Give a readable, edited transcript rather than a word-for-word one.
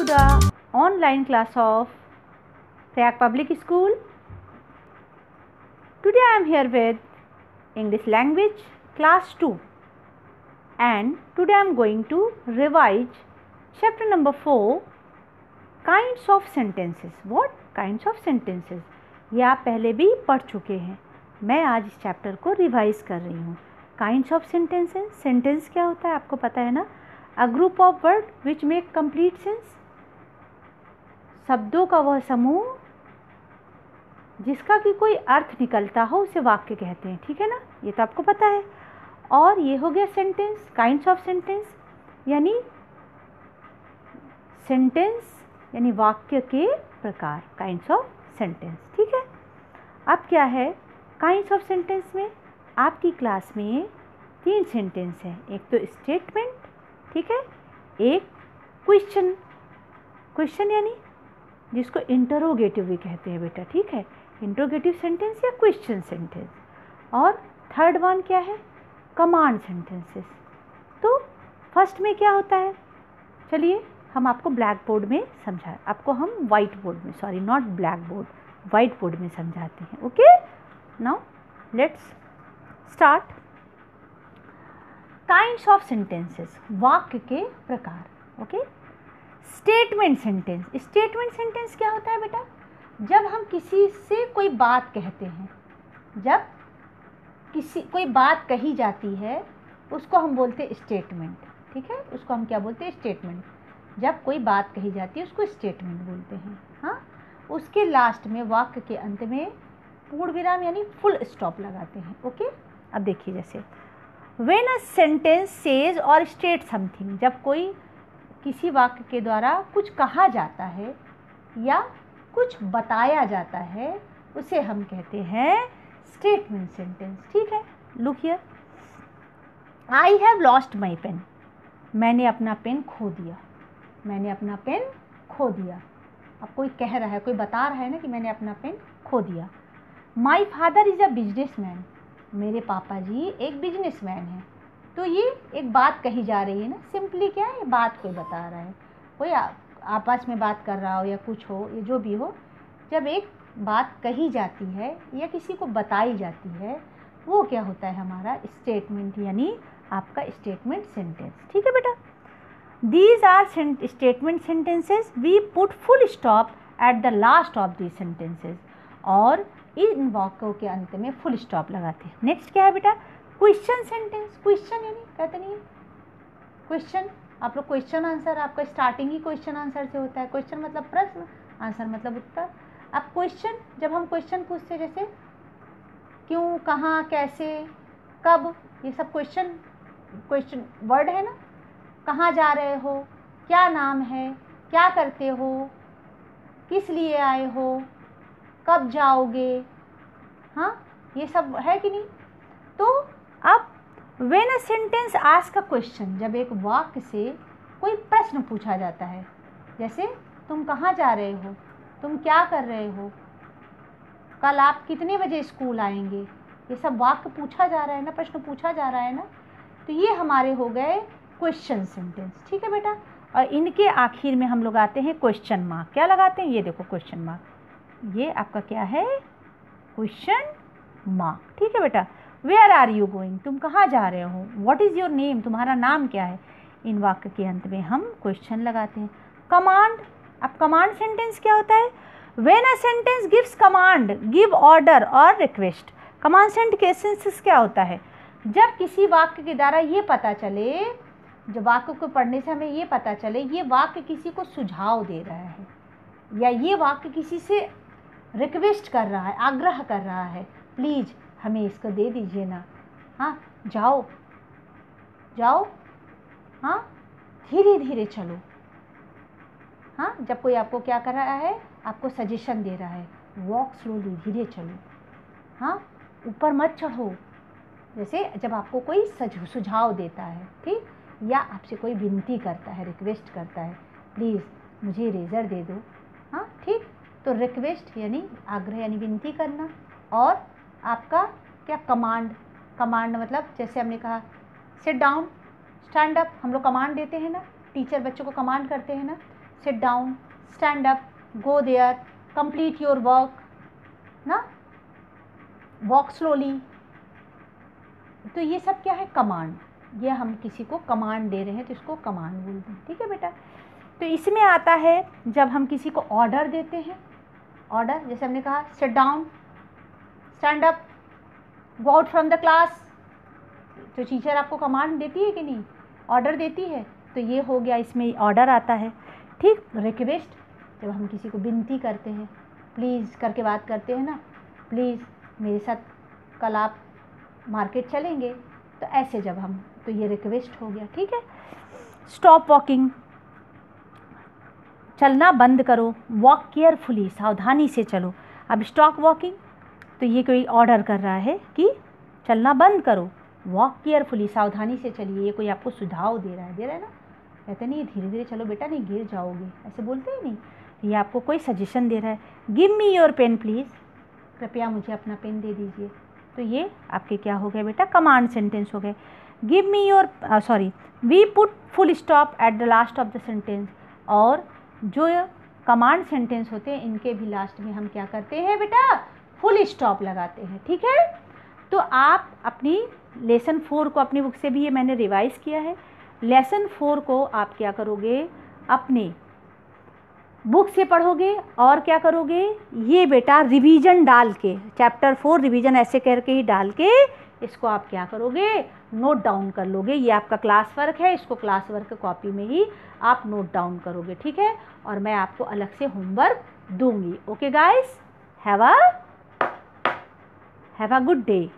the online class of Prayag Public School. Today I am here with English language class 2, and today I am going to revise chapter number 4, kinds of sentences. What kinds of sentences? ये आप पहले भी पढ़ चुके हैं. मैं आज इस चैप्टर को रिवाइज कर रही हूँ. Kinds of sentences. सेंटेंस क्या होता है आपको पता है ना? A group of word which make complete sense. शब्दों का वह समूह जिसका कि कोई अर्थ निकलता हो उसे वाक्य कहते हैं. ठीक है ना? ये तो आपको पता है. और ये हो गया सेंटेंस. काइंड्स ऑफ सेंटेंस यानी सेंटेंस यानी वाक्य के प्रकार. Kinds of sentence. ठीक है. अब क्या है काइंड्स ऑफ सेंटेंस में? आपकी क्लास में 3 सेंटेंस है. एक तो स्टेटमेंट, ठीक है, एक क्वेश्चन. क्वेश्चन यानी जिसको इंटरोगेटिव भी कहते हैं बेटा. ठीक है, इंटरोगेटिव सेंटेंस या क्वेश्चन सेंटेंस. और थर्ड वन क्या है? Command sentences. तो फर्स्ट में क्या होता है? चलिए हम आपको ब्लैक बोर्ड में समझाएं. आपको हम वाइट बोर्ड में, sorry not black board, white board में समझाते हैं. Okay, now let's start. Kinds of sentences, वाक्य के प्रकार. Okay. Statement sentence. Statement sentence क्या होता है बेटा? जब हम किसी से कोई बात कहते हैं, जब कोई बात कही जाती है उसको हम बोलते हैं स्टेटमेंट. ठीक है, उसको हम क्या बोलते हैं? स्टेटमेंट. जब कोई बात कही जाती है उसको स्टेटमेंट बोलते हैं. हाँ, उसके लास्ट में वाक्य के अंत में पूर्ण विराम यानी फुल स्टॉप लगाते हैं. ओके. अब देखिए जैसे व्हेन अ सेंटेंस सेज और स्टेट समथिंग. जब कोई किसी वाक्य के द्वारा कुछ कहा जाता है या कुछ बताया जाता है उसे हम कहते हैं स्टेटमेंट सेंटेंस. ठीक है. Look here. I have lost my pen. मैंने अपना पेन खो दिया. मैंने अपना पेन खो दिया. अब कोई कह रहा है, कोई बता रहा है ना कि मैंने अपना पेन खो दिया. My father is a businessman. मेरे पापा जी एक बिजनेसमैन हैं. तो ये एक बात कही जा रही है ना. सिंपली क्या है? बात कोई बता रहा है. कोई आपस में बात कर रहा हो या कुछ हो, ये जो भी हो, जब एक बात कही जाती है या किसी को बताई जाती है वो क्या होता है? हमारा स्टेटमेंट यानी आपका स्टेटमेंट सेंटेंस. ठीक है बेटा. These are statement sentences. We put full stop at the last of these sentences. और इन वाक्यों के अंत में फुल स्टॉप लगाते हैं. नेक्स्ट क्या है बेटा? Question sentence. क्वेश्चन यानी कहते नहीं है क्वेश्चन. आप लोग क्वेश्चन आंसर, आपका स्टार्टिंग ही क्वेश्चन आंसर से होता है. क्वेश्चन मतलब प्रश्न, आंसर मतलब उत्तर. अब क्वेश्चन, जब हम क्वेश्चन पूछते हैं जैसे क्यों, कहाँ, कैसे, कब, ये सब क्वेश्चन वर्ड है ना. कहाँ जा रहे हो, क्या नाम है, क्या करते हो, किस लिए आए हो, कब जाओगे. हाँ, ये सब है कि नहीं? तो अब when a sentence ask a question, जब एक वाक्य से कोई प्रश्न पूछा जाता है, जैसे तुम कहाँ जा रहे हो, तुम क्या कर रहे हो, कल आप कितने बजे स्कूल आएंगे, ये सब वाक्य पूछा जा रहा है ना, प्रश्न पूछा जा रहा है ना. तो ये हमारे हो गए क्वेश्चन सेंटेंस. ठीक है बेटा. और इनके आखिर में हम लोग आते हैं क्वेश्चन मार्क. क्या लगाते हैं? ये देखो क्वेश्चन मार्क. ये आपका क्या है? Question mark. ठीक है बेटा. Where are you going. तुम कहाँ जा रहे हो. What is your name. तुम्हारा नाम क्या है. इन वाक्य के अंत में हम क्वेश्चन लगाते हैं. कमांड. अब कमांड सेंटेंस क्या होता है? When a sentence gives command, give order और रिक्वेस्ट. कमांड सेंटेंस क्या होता है? जब किसी वाक्य के द्वारा ये पता चले, जब वाक्य को पढ़ने से हमें ये पता चले ये वाक्य किसी को सुझाव दे रहा है या ये वाक्य किसी से रिक्वेस्ट कर रहा है, आग्रह कर रहा है, प्लीज़ हमें इसको दे दीजिए ना. हाँ, जाओ जाओ, हाँ धीरे धीरे चलो. हाँ, जब कोई आपको क्या कर रहा है, आपको सजेशन दे रहा है, वॉक स्लोली, धीरे चलो. हाँ, ऊपर मत चढ़ो. जैसे जब आपको कोई सुझाव देता है, ठीक, या आपसे कोई विनती करता है, रिक्वेस्ट करता है, प्लीज़ मुझे इरेज़र दे दो. हाँ, ठीक. तो रिक्वेस्ट यानी आग्रह यानी विनती करना. और आपका क्या? कमांड. कमांड मतलब जैसे हमने कहा सिट डाउन, स्टैंड अप. हम लोग कमांड देते हैं ना, टीचर बच्चों को कमांड करते हैं ना. Sit down, stand up, go there, complete your work ना, वॉक स्लोली। तो ये सब क्या है, कमांड। ये हम किसी को कमांड दे रहे हैं तो इसको कमांड बोलते हैं, ठीक है बेटा। तो इसमें आता है जब हम किसी को ऑर्डर देते हैं, ऑर्डर जैसे हमने कहा seat down, stand up, go out from the class. तो टीचर आपको कमांड देती है कि नहीं, ऑर्डर देती है, तो ये हो गया, इसमें ऑर्डर आता है, ठीक। रिक्वेस्ट, जब हम किसी को विनती करते हैं, प्लीज़ करके बात करते हैं ना, प्लीज़ मेरे साथ कल आप मार्केट चलेंगे, तो ऐसे जब हम, तो ये रिक्वेस्ट हो गया, ठीक है। स्टॉप वॉकिंग, चलना बंद करो, वॉक केयरफुली, सावधानी से चलो। अब स्टॉप वॉकिंग, तो ये कोई ऑर्डर कर रहा है कि चलना बंद करो, वॉक केयरफुली, सावधानी से चलिए। ये कोई आपको सुझाव दे रहा है ना, कहते नहीं धीरे धीरे चलो बेटा, नहीं गिर जाओगे, ऐसे बोलते हैं नहीं, ये आपको कोई सजेशन दे रहा है। Give me your pen please, कृपया मुझे अपना पेन दे दीजिए। तो ये आपके क्या हो गए बेटा, कमांड सेंटेंस हो गए। Give me your, sorry, we put full stop at the last of the sentence. और जो कमांड सेंटेंस होते हैं इनके भी लास्ट में हम क्या करते हैं बेटा, फुल स्टॉप लगाते हैं, ठीक है। तो आप अपनी लेसन 4 को अपनी बुक से भी ये मैंने रिवाइज़ किया है। लेसन 4 को आप क्या करोगे, अपने बुक से पढ़ोगे और क्या करोगे, ये बेटा रिवीजन डाल के, चैप्टर 4 रिवीजन ऐसे करके ही डाल के इसको आप क्या करोगे, नोट डाउन कर लोगे। ये आपका क्लास वर्क है, इसको क्लास वर्क कॉपी में ही आप नोट डाउन करोगे, ठीक है। और मैं आपको अलग से होमवर्क दूंगी। Okay guys, have a good day.